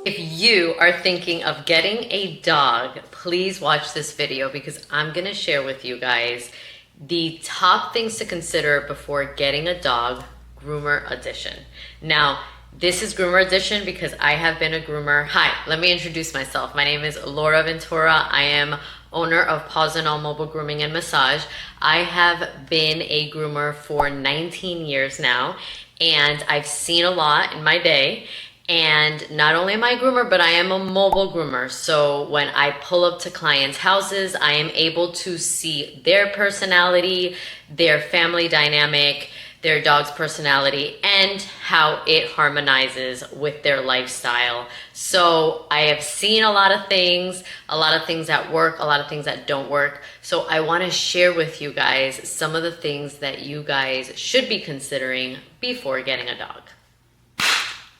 If you are thinking of getting a dog, please watch this video because I'm gonna share with you guys the top things to consider before getting a dog, groomer edition. Now, this is groomer edition because I have been a groomer. Hi, let me introduce myself. My name is Laura Ventura. I am owner of Pawz and All Mobile Grooming and Massage. I have been a groomer for 19 years now, and I've seen a lot in my day. And not only am I a groomer, but I am a mobile groomer. So when I pull up to clients' houses, I am able to see their personality, their family dynamic, their dog's personality, and how it harmonizes with their lifestyle. So I have seen a lot of things that work, a lot of things that don't work. So I want to share with you guys some of the things that you guys should be considering before getting a dog.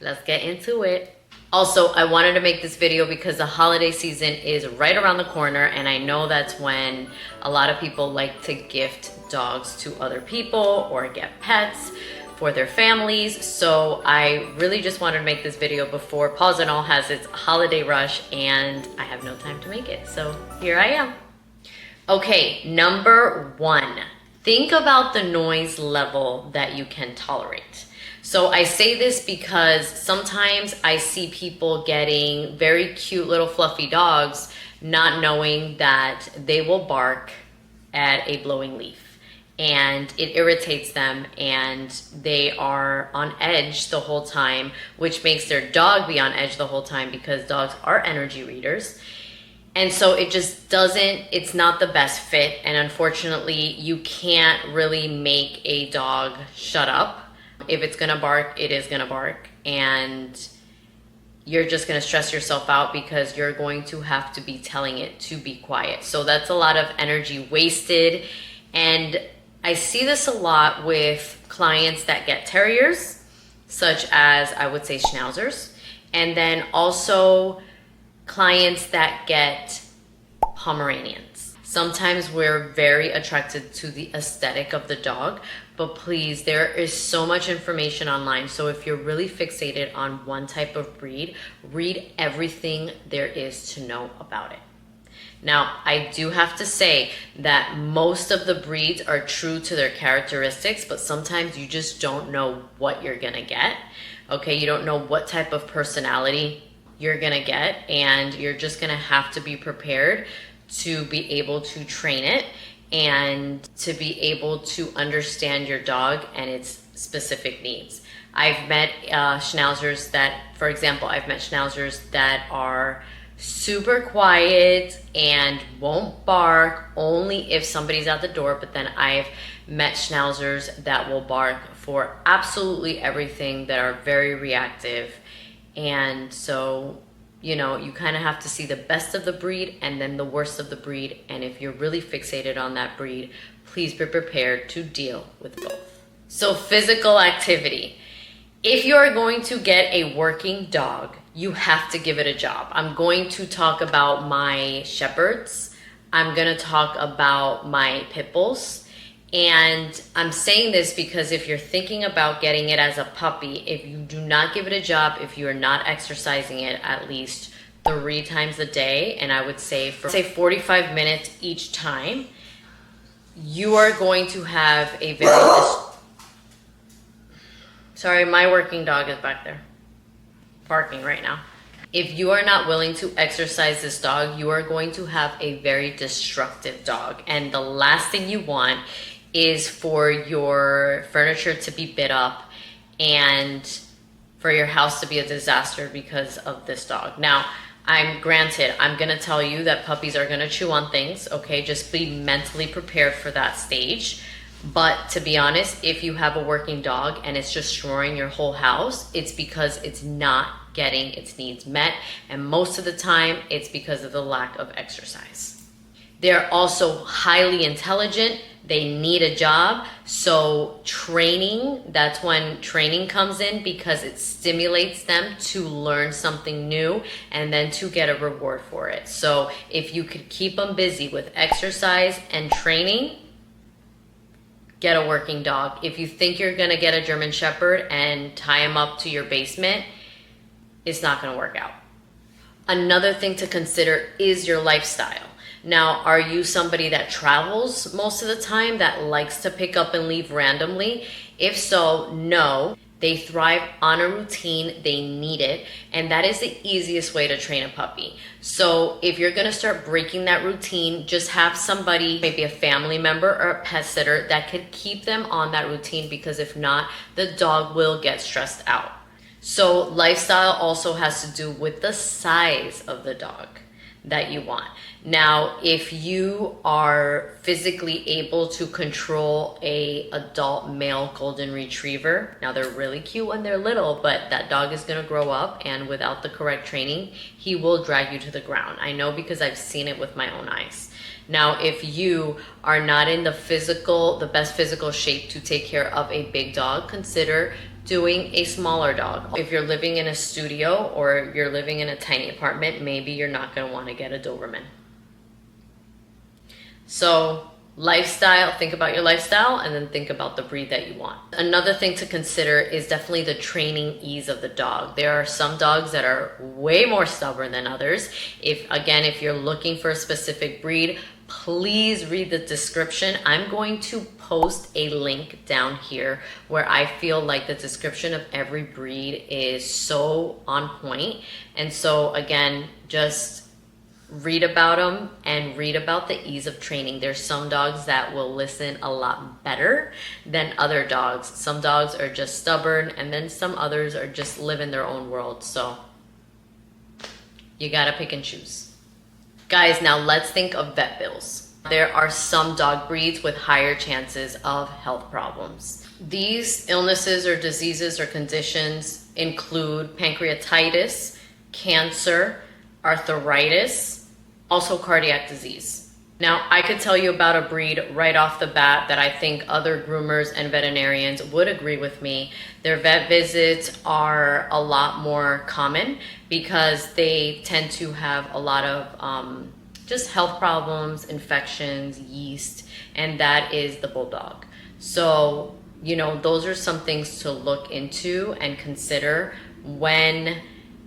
Let's get into it. Also, I wanted to make this video because the holiday season is right around the corner, and I know that's when a lot of people like to gift dogs to other people or get pets for their families. So I really just wanted to make this video before Pawz and All has its holiday rush, and I have no time to make it. So here I am. Okay, number one, think about the noise level that you can tolerate. So I say this because sometimes I see people getting very cute little fluffy dogs, not knowing that they will bark at a blowing leaf, and it irritates them, and they are on edge the whole time, which makes their dog be on edge the whole time because dogs are energy readers. And so it just it's not the best fit, and unfortunately you can't really make a dog shut up. If it's gonna bark, it is gonna bark, and you're just gonna stress yourself out because you're going to have to be telling it to be quiet. So that's a lot of energy wasted, and I see this a lot with clients that get terriers, such as I would say schnauzers, and then also clients that get Pomeranians. Sometimes we're very attracted to the aesthetic of the dog, but please, there is so much information online. So if you're really fixated on one type of breed, read everything there is to know about it. Now, I do have to say that most of the breeds are true to their characteristics, but sometimes you just don't know what you're gonna get. Okay, you don't know what type of personality you're gonna get, and you're just gonna have to be prepared to be able to train it and to be able to understand your dog and its specific needs. I've met schnauzers that, for example, that are super quiet and won't bark only if somebody's at the door, but then I've met schnauzers that will bark for absolutely everything, that are very reactive. And so, you know, you kind of have to see the best of the breed and then the worst of the breed. And if you're really fixated on that breed, please be prepared to deal with both. So physical activity. If you are going to get a working dog, you have to give it a job. I'm going to talk about my Shepherds. I'm going to talk about my Pit Bulls. And I'm saying this because if you're thinking about getting it as a puppy, if you do not give it a job, if you are not exercising it at least 3 times a day, and I would say for 45 minutes each time, you are going to have a sorry, my working dog is back there barking right now. If you are not willing to exercise this dog, you are going to have a very destructive dog. And the last thing you want is for your furniture to be bit up and for your house to be a disaster because of this dog. Now, I'm gonna tell you that puppies are gonna chew on things, okay? Just be mentally prepared for that stage. But to be honest, if you have a working dog and it's destroying your whole house, it's because it's not getting its needs met. And most of the time, it's because of the lack of exercise. They're also highly intelligent. They need a job. So training, that's when training comes in, because it stimulates them to learn something new and then to get a reward for it. So if you could keep them busy with exercise and training, get a working dog. If you think you're gonna get a German Shepherd and tie him up to your basement, it's not gonna work out. Another thing to consider is your lifestyle. Now, are you somebody that travels most of the time, that likes to pick up and leave randomly? If so, no. They thrive on a routine, they need it, and that is the easiest way to train a puppy. So if you're gonna start breaking that routine, just have somebody, maybe a family member or a pet sitter, that could keep them on that routine, because if not, the dog will get stressed out. So lifestyle also has to do with the size of the dog that you want. Now, if you are physically able to control a adult male golden retriever, now they're really cute when they're little, but that dog is gonna grow up, and without the correct training, he will drag you to the ground. I know, because I've seen it with my own eyes. Now, if you are not in the best physical shape to take care of a big dog, consider doing a smaller dog. If you're living in a studio or you're living in a tiny apartment, maybe you're not gonna wanna get a Doberman. So lifestyle, think about your lifestyle, and then think about the breed that you want. Another thing to consider is definitely the training ease of the dog. There are some dogs that are way more stubborn than others. If you're looking for a specific breed, please read the description. I'm going to post a link down here where I feel like the description of every breed is so on point. And so again, just read about them and read about the ease of training. There's some dogs that will listen a lot better than other dogs. Some dogs are just stubborn, and then some others are just live in their own world. So you gotta pick and choose. Guys, now let's think of vet bills. There are some dog breeds with higher chances of health problems. These illnesses or diseases or conditions include pancreatitis, cancer, arthritis, also cardiac disease. Now, I could tell you about a breed right off the bat that I think other groomers and veterinarians would agree with me. Their vet visits are a lot more common because they tend to have a lot of just health problems, infections, yeast, and that is the bulldog. So, you know, those are some things to look into and consider when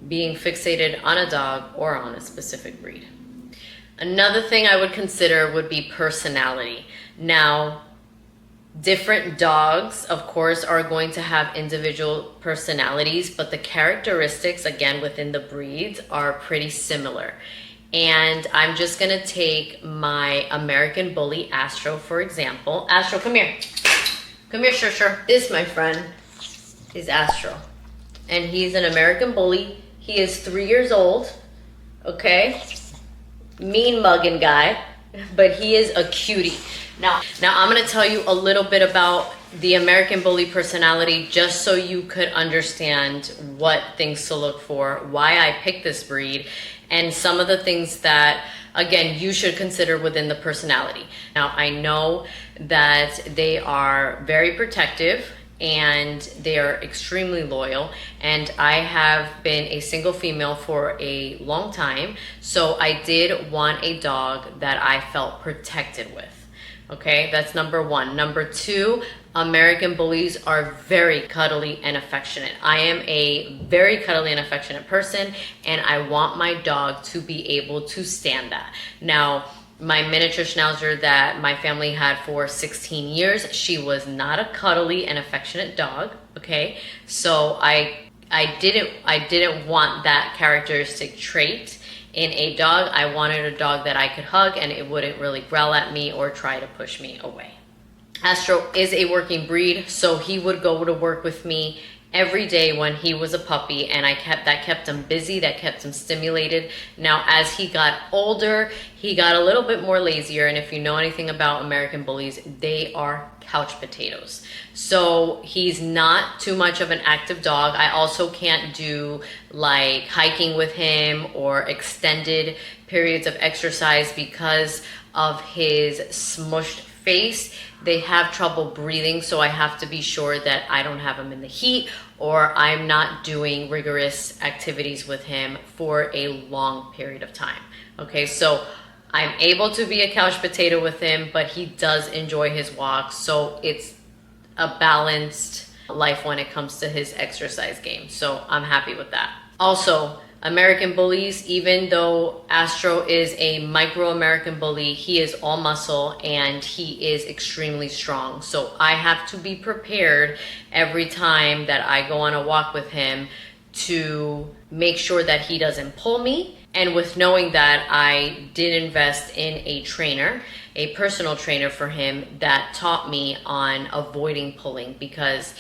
being fixated on a dog or on a specific breed. Another thing I would consider would be personality. Now, different dogs, of course, are going to have individual personalities, but the characteristics, again, within the breeds are pretty similar. And I'm just gonna take my American Bully Astro, for example. Astro, come here. Come here, sure. This, my friend, is Astro. And he's an American Bully. He is 3 years old, okay? Mean mugging guy, but he is a cutie. Now I'm gonna tell you a little bit about the American Bully personality, just so you could understand what things to look for, why I picked this breed, and some of the things that, again, you should consider within the personality. Now, I know that they are very protective and they are extremely loyal, and I have been a single female for a long time, so I did want a dog that I felt protected with. Okay, that's number one. Number two, American Bullies are very cuddly and affectionate. I am a very cuddly and affectionate person, and I want my dog to be able to stand that. Now, my miniature schnauzer that my family had for 16 years, she was not a cuddly and affectionate dog, okay? So I didn't want that characteristic trait in a dog. I wanted a dog that I could hug and it wouldn't really growl at me or try to push me away. Astro is a working breed, so he would go to work with me every day when he was a puppy, and that kept him busy, that kept him stimulated. Now, as he got older, he got a little bit more lazier, and if you know anything about American Bullies, they are couch potatoes. So he's not too much of an active dog. I also can't do like hiking with him or extended periods of exercise because of his smushed face. They have trouble breathing, so I have to be sure that I don't have him in the heat or I'm not doing rigorous activities with him for a long period of time. Okay, so I'm able to be a couch potato with him, but he does enjoy his walks, so it's a balanced life when it comes to his exercise game. So I'm happy with that. Also, American bullies, even though Astro is a micro American bully, he is all muscle and he is extremely strong. So I have to be prepared every time that I go on a walk with him to make sure that he doesn't pull me. And with knowing that, I did invest in a trainer, a personal trainer for him that taught me on avoiding pulling, because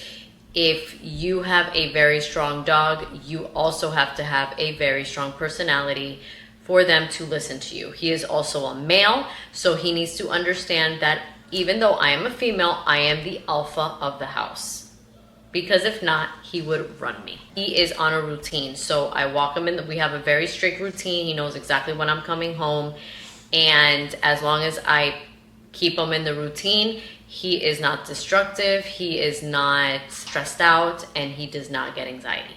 if you have a very strong dog, you also have to have a very strong personality for them to listen to you. He is also a male, so he needs to understand that even though I am a female, I am the alpha of the house. Because if not, he would run me. He is on a routine, so I walk him in. We have a very strict routine. He knows exactly when I'm coming home, and as long as I keep him in the routine, he is not destructive, he is not stressed out, and he does not get anxiety.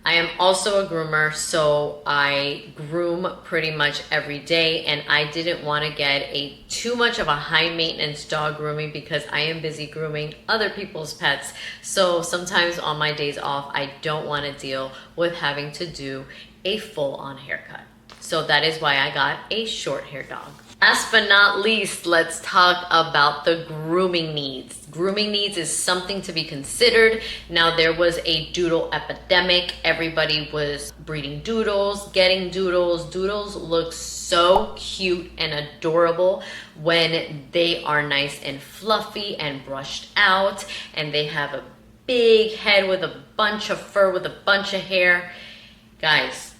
I am also a groomer, so I groom pretty much every day, and I didn't want to get too much of a high maintenance dog grooming because I am busy grooming other people's pets. So sometimes on my days off, I don't want to deal with having to do a full-on haircut. So that is why I got a short hair dog. Last but not least, let's talk about the grooming needs. Grooming needs is something to be considered. Now, there was a doodle epidemic. Everybody was breeding doodles, getting doodles. Doodles look so cute and adorable when they are nice and fluffy and brushed out, and they have a big head with a bunch of fur, with a bunch of hair. Guys,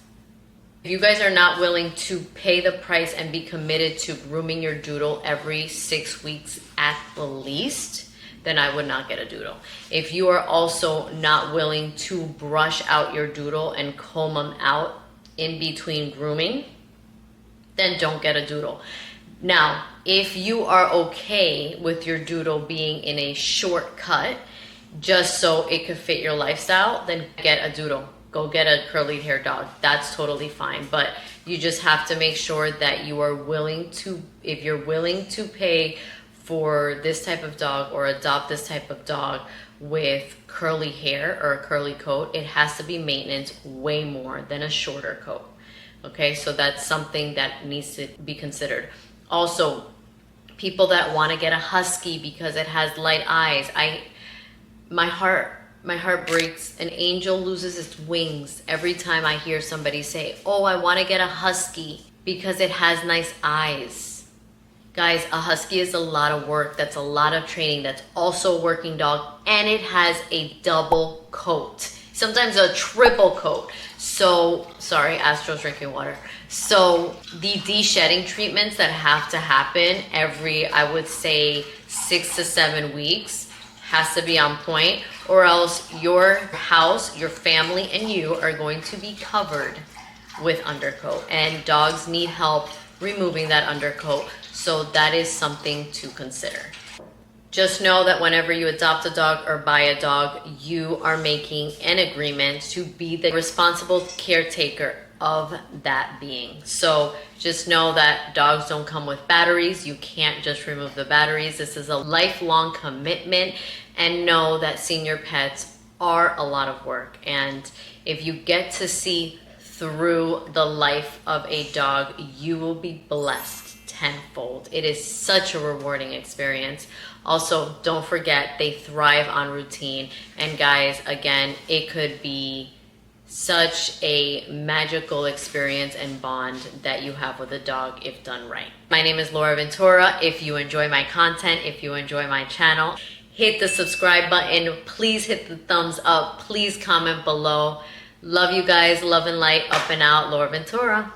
if you guys are not willing to pay the price and be committed to grooming your doodle every 6 weeks at the least, then I would not get a doodle. If you are also not willing to brush out your doodle and comb them out in between grooming, then don't get a doodle. Now, if you are okay with your doodle being in a short cut, just so it could fit your lifestyle, then get a doodle. Go get a curly hair dog. That's totally fine. But you just have to make sure that you are willing to, if you're willing to pay for this type of dog or adopt this type of dog with curly hair or a curly coat, it has to be maintenance way more than a shorter coat. Okay, so that's something that needs to be considered. Also, people that want to get a husky because it has light eyes, my heart breaks. An angel loses its wings every time I hear somebody say, oh, I want to get a husky because it has nice eyes. Guys, a husky is a lot of work. That's a lot of training. That's also a working dog, and it has a double coat, sometimes a triple coat. So, sorry, Astro's drinking water. So the de-shedding treatments that have to happen every, I would say, 6 to 7 weeks has to be on point, or else your house, your family, and you are going to be covered with undercoat, and dogs need help removing that undercoat. So that is something to consider. Just know that whenever you adopt a dog or buy a dog, you are making an agreement to be the responsible caretaker of that being. So just know that dogs don't come with batteries. You can't just remove the batteries. This is a lifelong commitment, and know that senior pets are a lot of work. And if you get to see through the life of a dog, you will be blessed tenfold. It is such a rewarding experience. Also, don't forget, they thrive on routine. And guys, again, it could be such a magical experience and bond that you have with a dog if done right. My name is Laura Ventura. If you enjoy my content, if you enjoy my channel, hit the subscribe button. Please hit the thumbs up. Please comment below. Love you guys. Love and light. Up and out. Laura Ventura.